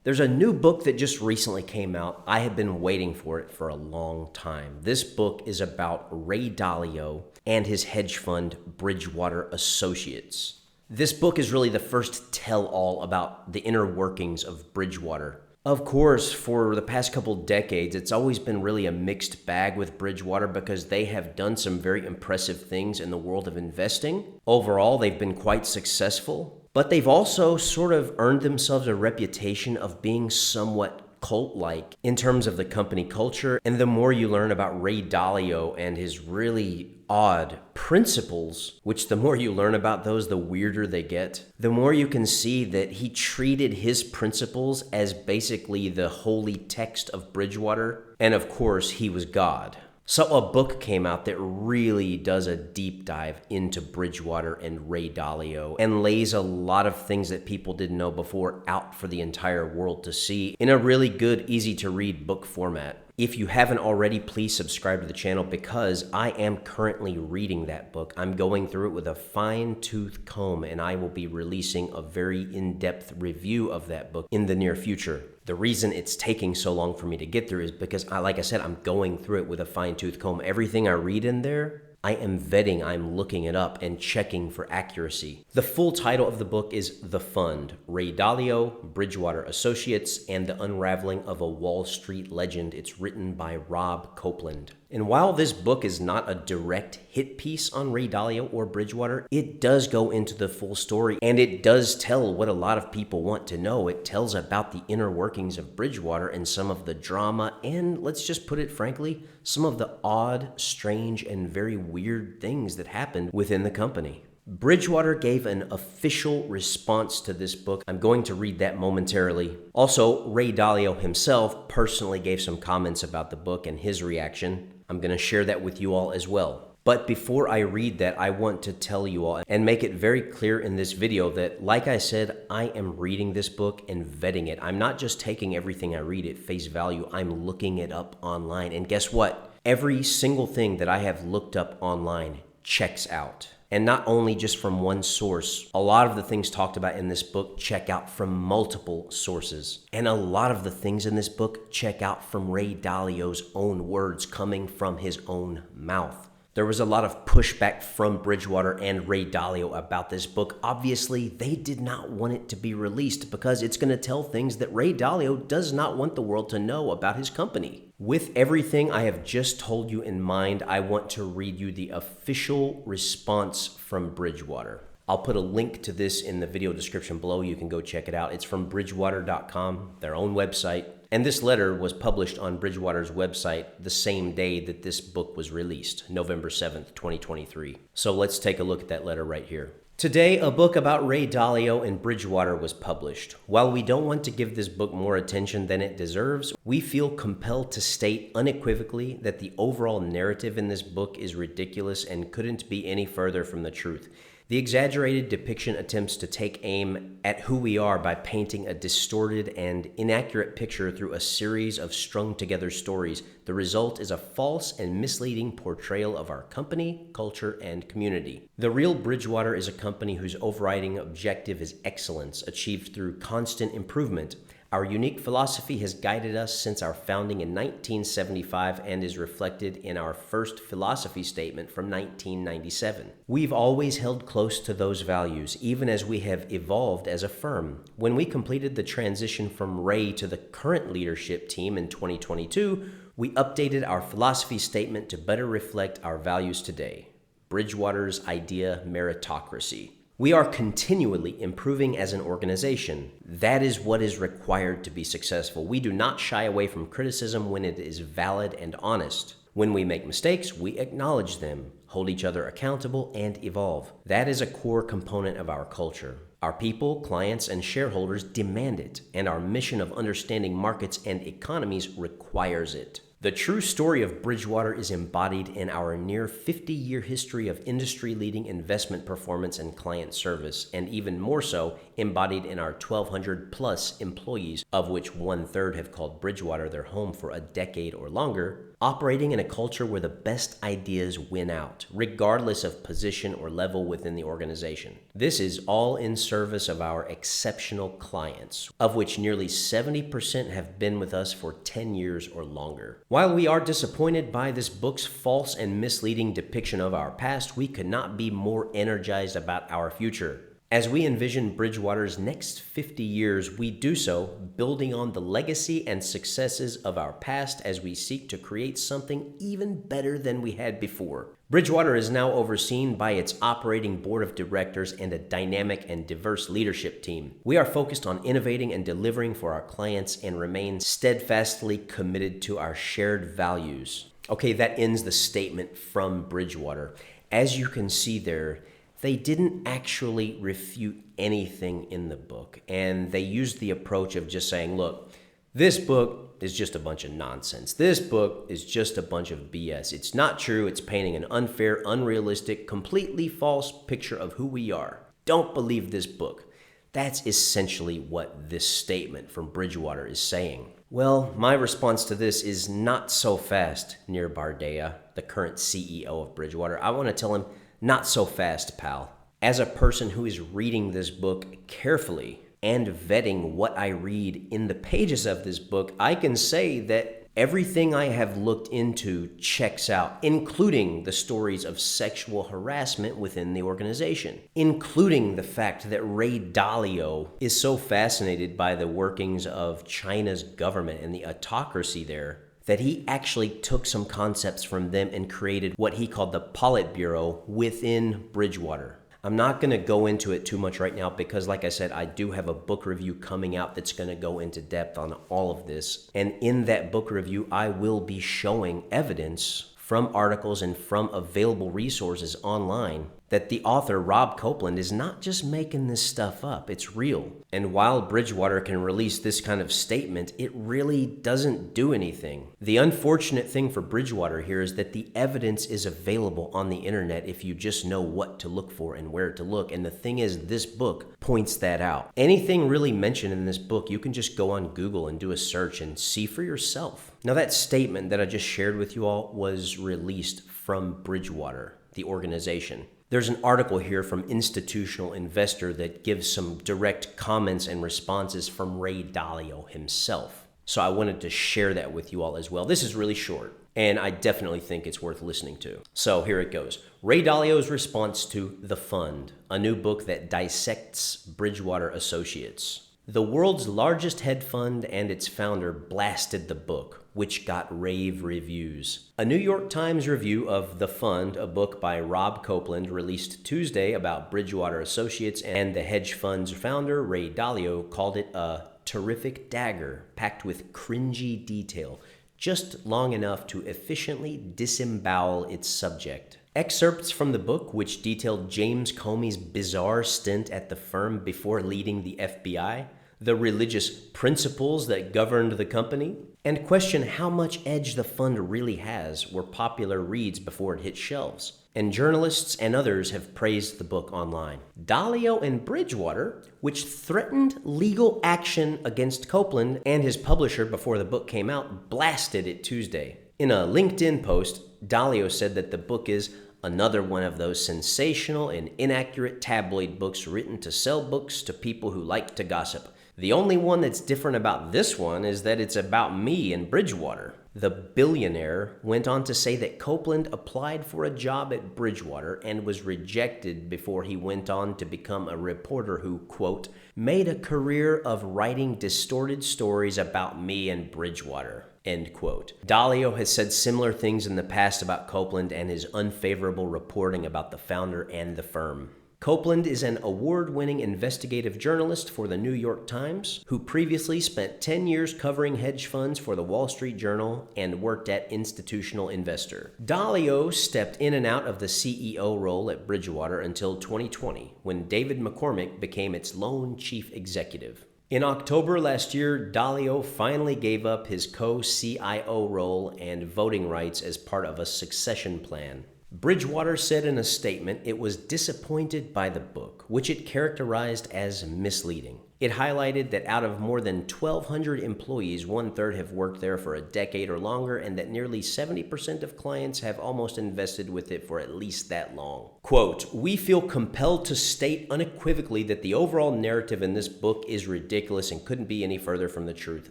There's a new book that just recently came out. I have been waiting for it for a long time. This book is about Ray Dalio and his hedge fund, Bridgewater Associates. This book is really the first tell-all about the inner workings of Bridgewater. Of course, for the past couple decades, it's always been really a mixed bag with Bridgewater because they have done some very impressive things in the world of investing. Overall, they've been quite successful. But they've also sort of earned themselves a reputation of being somewhat cult-like in terms of the company culture. And the more you learn about Ray Dalio and his really odd principles, which the more you learn about those, the weirder they get, the more you can see that he treated his principles as basically the holy text of Bridgewater. And of course, he was God. So a book came out that really does a deep dive into Bridgewater and Ray Dalio and lays a lot of things that people didn't know before out for the entire world to see in a really good, easy to read book format. If you haven't already, please subscribe to the channel because I am currently reading that book. I'm going through it with a fine-tooth comb, and I will be releasing a very in-depth review of that book in the near future. The reason it's taking so long for me to get through is because, like I said, I'm going through it with a fine-tooth comb. Everything I read in there, I am vetting, I'm looking it up and checking for accuracy. The full title of the book is The Fund, Ray Dalio, Bridgewater Associates, and the Unraveling of a Wall Street Legend. It's written by Rob Copeland. And while this book is not a direct hit piece on Ray Dalio or Bridgewater, it does go into the full story and it does tell what a lot of people want to know. It tells about the inner workings of Bridgewater and some of the drama and, let's just put it frankly, some of the odd, strange, and very weird things that happened within the company. Bridgewater gave an official response to this book. I'm going to read that momentarily. Also, Ray Dalio himself personally gave some comments about the book and his reaction. I'm going to share that with you all as well. But before I read that, I want to tell you all and make it very clear in this video that, like I said, I am reading this book and vetting it. I'm not just taking everything I read at face value. I'm looking it up online. And guess what? Every single thing that I have looked up online checks out. And not only just from one source. A lot of the things talked about in this book check out from multiple sources. And a lot of the things in this book check out from Ray Dalio's own words coming from his own mouth. There was a lot of pushback from Bridgewater and Ray Dalio about this book. Obviously, they did not want it to be released because it's going to tell things that Ray Dalio does not want the world to know about his company. With everything I have just told you in mind, I want to read you the official response from Bridgewater. I'll put a link to this in the video description below. You can go check it out. It's from Bridgewater.com, their own website. And this letter was published on Bridgewater's website the same day that this book was released, November 7th, 2023. So let's take a look at that letter right here. Today, a book about Ray Dalio and Bridgewater was published. While we don't want to give this book more attention than it deserves, we feel compelled to state unequivocally that the overall narrative in this book is ridiculous and couldn't be any further from the truth. The exaggerated depiction attempts to take aim at who we are by painting a distorted and inaccurate picture through a series of strung-together stories. The result is a false and misleading portrayal of our company, culture, and community. The real Bridgewater is a company whose overriding objective is excellence, achieved through constant improvement. Our unique philosophy has guided us since our founding in 1975 and is reflected in our first philosophy statement from 1997. We've always held close to those values, even as we have evolved as a firm. When we completed the transition from Ray to the current leadership team in 2022, we updated our philosophy statement to better reflect our values today. Bridgewater's idea meritocracy. We are continually improving as an organization. That is what is required to be successful. We do not shy away from criticism when it is valid and honest. When we make mistakes, we acknowledge them, hold each other accountable, and evolve. That is a core component of our culture. Our people, clients, and shareholders demand it, and our mission of understanding markets and economies requires it. The true story of Bridgewater is embodied in our near 50-year history of industry-leading investment performance and client service, and even more so, embodied in our 1,200-plus employees, of which one-third have called Bridgewater their home for a decade or longer, operating in a culture where the best ideas win out, regardless of position or level within the organization. This is all in service of our exceptional clients, of which nearly 70% have been with us for 10 years or longer. While we are disappointed by this book's false and misleading depiction of our past, we could not be more energized about our future. As we envision Bridgewater's next 50 years, we do so building on the legacy and successes of our past as we seek to create something even better than we had before. Bridgewater is now overseen by its operating board of directors and a dynamic and diverse leadership team. We are focused on innovating and delivering for our clients and remain steadfastly committed to our shared values. Okay, that ends the statement from Bridgewater. As you can see there, they didn't actually refute anything in the book, and they used the approach of just saying, look, this book is just a bunch of nonsense. This book is just a bunch of BS. It's not true. It's painting an unfair, unrealistic, completely false picture of who we are. Don't believe this book. That's essentially what this statement from Bridgewater is saying. Well, my response to this is not so fast, Nir Bardea, the current CEO of Bridgewater. I want to tell him, not so fast, pal. As a person who is reading this book carefully and vetting what I read in the pages of this book, I can say that everything I have looked into checks out, including the stories of sexual harassment within the organization, including the fact that Ray Dalio is so fascinated by the workings of China's government and the autocracy there, that he actually took some concepts from them and created what he called the Politburo within Bridgewater. I'm not going to go into it too much right now because, like I said, I do have a book review coming out that's going to go into depth on all of this. And in that book review, I will be showing evidence from articles and from available resources online that the author, Rob Copeland, is not just making this stuff up. It's real. And while Bridgewater can release this kind of statement, it really doesn't do anything. The unfortunate thing for Bridgewater here is that the evidence is available on the internet if you just know what to look for and where to look. And the thing is, this book points that out. Anything really mentioned in this book, you can just go on Google and do a search and see for yourself. Now, that statement that I just shared with you all was released from Bridgewater, the organization. There's an article here from Institutional Investor that gives some direct comments and responses from Ray Dalio himself. So I wanted to share that with you all as well. This is really short, and I definitely think it's worth listening to. So here it goes. Ray Dalio's response to The Fund, a new book that dissects Bridgewater Associates. The world's largest hedge fund and its founder blasted the book, which got rave reviews. A New York Times review of The Fund, a book by Rob Copeland, released Tuesday about Bridgewater Associates and the hedge fund's founder, Ray Dalio, called it a terrific dagger packed with cringy detail, just long enough to efficiently disembowel its subject. Excerpts from the book, which detailed James Comey's bizarre stint at the firm before leading the FBI, the religious principles that governed the company, and question how much edge the fund really has, were popular reads before it hit shelves. And journalists and others have praised the book online. Dalio and Bridgewater, which threatened legal action against Copeland and his publisher before the book came out, blasted it Tuesday. In a LinkedIn post, Dalio said that the book is another one of those sensational and inaccurate tabloid books written to sell books to people who like to gossip. The only one that's different about this one is that it's about me and Bridgewater. The billionaire went on to say that Copeland applied for a job at Bridgewater and was rejected before he went on to become a reporter who, quote, made a career of writing distorted stories about me and Bridgewater, end quote. Dalio has said similar things in the past about Copeland and his unfavorable reporting about the founder and the firm. Copeland is an award-winning investigative journalist for the New York Times, who previously spent 10 years covering hedge funds for the Wall Street Journal and worked at Institutional Investor. Dalio stepped in and out of the CEO role at Bridgewater until 2020, when David McCormick became its lone chief executive. In October last year, Dalio finally gave up his co-CIO role and voting rights as part of a succession plan. Bridgewater said in a statement it was disappointed by the book, which it characterized as misleading. It highlighted that out of more than 1,200 employees, 1/3 have worked there for a decade or longer, and that nearly 70% of clients have almost invested with it for at least that long. Quote, "We feel compelled to state unequivocally that the overall narrative in this book is ridiculous and couldn't be any further from the truth.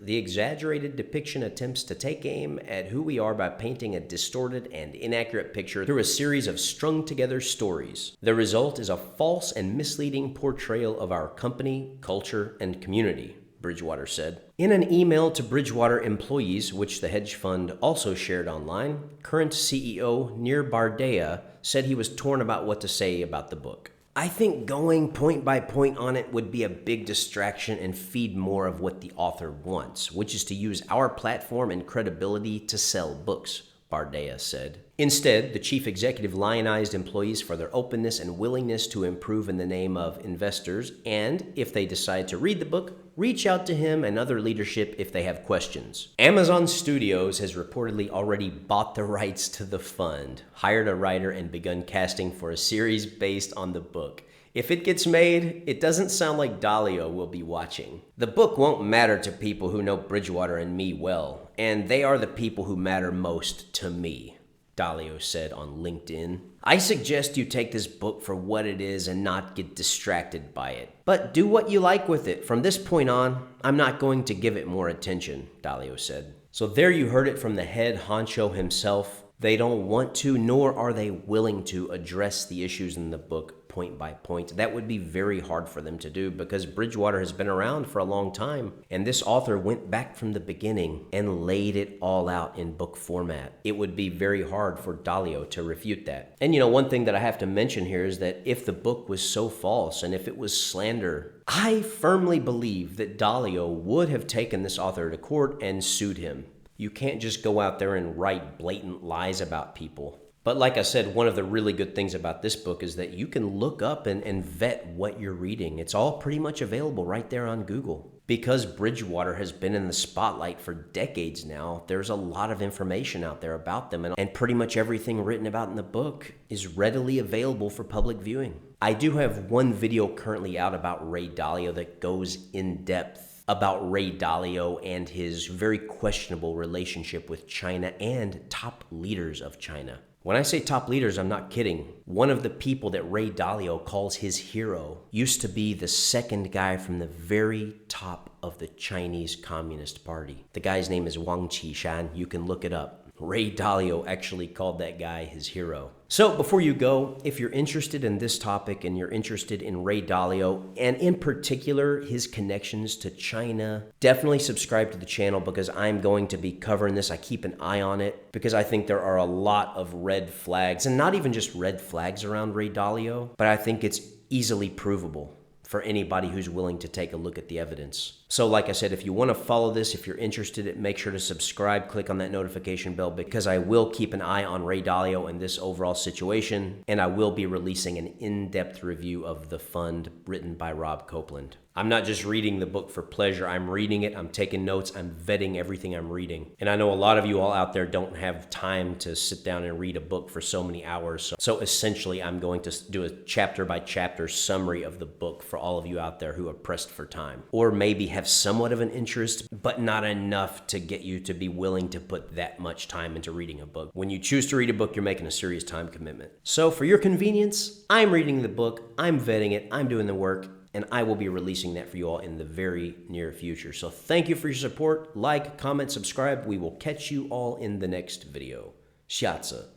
The exaggerated depiction attempts to take aim at who we are by painting a distorted and inaccurate picture through a series of strung-together stories. The result is a false and misleading portrayal of our company, culture, and community," Bridgewater said. In an email to Bridgewater employees, which the hedge fund also shared online, current CEO Nir Bardea said he was torn about what to say about the book. "I think going point by point on it would be a big distraction and feed more of what the author wants, which is to use our platform and credibility to sell books," Bardea said. Instead, the chief executive lionized employees for their openness and willingness to improve in the name of investors, and if they decide to read the book, reach out to him and other leadership if they have questions. Amazon Studios has reportedly already bought the rights to the fund, hired a writer, and begun casting for a series based on the book. If it gets made, it doesn't sound like Dalio will be watching. "The book won't matter to people who know Bridgewater and me well, and they are the people who matter most to me," Dalio said on LinkedIn. "I suggest you take this book for what it is and not get distracted by it. But do what you like with it. From this point on, I'm not going to give it more attention," Dalio said. So there you heard it from the head honcho himself. They don't want to, nor are they willing to address the issues in the book point by point. That would be very hard for them to do because Bridgewater has been around for a long time, and this author went back from the beginning and laid it all out in book format. It would be very hard for Dalio to refute that. And one thing that I have to mention here is that if the book was so false and if it was slander, I firmly believe that Dalio would have taken this author to court and sued him. You can't just go out there and write blatant lies about people. But like I said, one of the really good things about this book is that you can look up and vet what you're reading. It's all pretty much available right there on Google. Because Bridgewater has been in the spotlight for decades now, there's a lot of information out there about them, and pretty much everything written about in the book is readily available for public viewing. I do have one video currently out about Ray Dalio that goes in depth about Ray Dalio and his very questionable relationship with China and top leaders of China. When I say top leaders, I'm not kidding. One of the people that Ray Dalio calls his hero used to be the second guy from the very top of the Chinese Communist Party. The guy's name is Wang Qishan. You can look it up. Ray Dalio actually called that guy his hero. So before you go, if you're interested in this topic and you're interested in Ray Dalio, and in particular his connections to China, definitely subscribe to the channel because I'm going to be covering this. I keep an eye on it because I think there are a lot of red flags, and not even just red flags around Ray Dalio, but I think it's easily provable for anybody who's willing to take a look at the evidence. So like I said, if you want to follow this, if you're interested, make sure to subscribe, click on that notification bell, because I will keep an eye on Ray Dalio and this overall situation, and I will be releasing an in-depth review of The Fund written by Rob Copeland. I'm not just reading the book for pleasure. I'm reading it, I'm taking notes, I'm vetting everything I'm reading. And I know a lot of you all out there don't have time to sit down and read a book for so many hours. So essentially, I'm going to do a chapter-by-chapter summary of the book for all of you out there who are pressed for time, or maybe have somewhat of an interest, but not enough to get you to be willing to put that much time into reading a book. When you choose to read a book, you're making a serious time commitment. So for your convenience, I'm reading the book, I'm vetting it, I'm doing the work, and I will be releasing that for you all in the very near future. So thank you for your support. Like, comment, subscribe. We will catch you all in the next video. 下次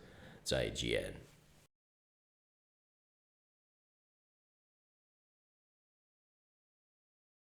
再见.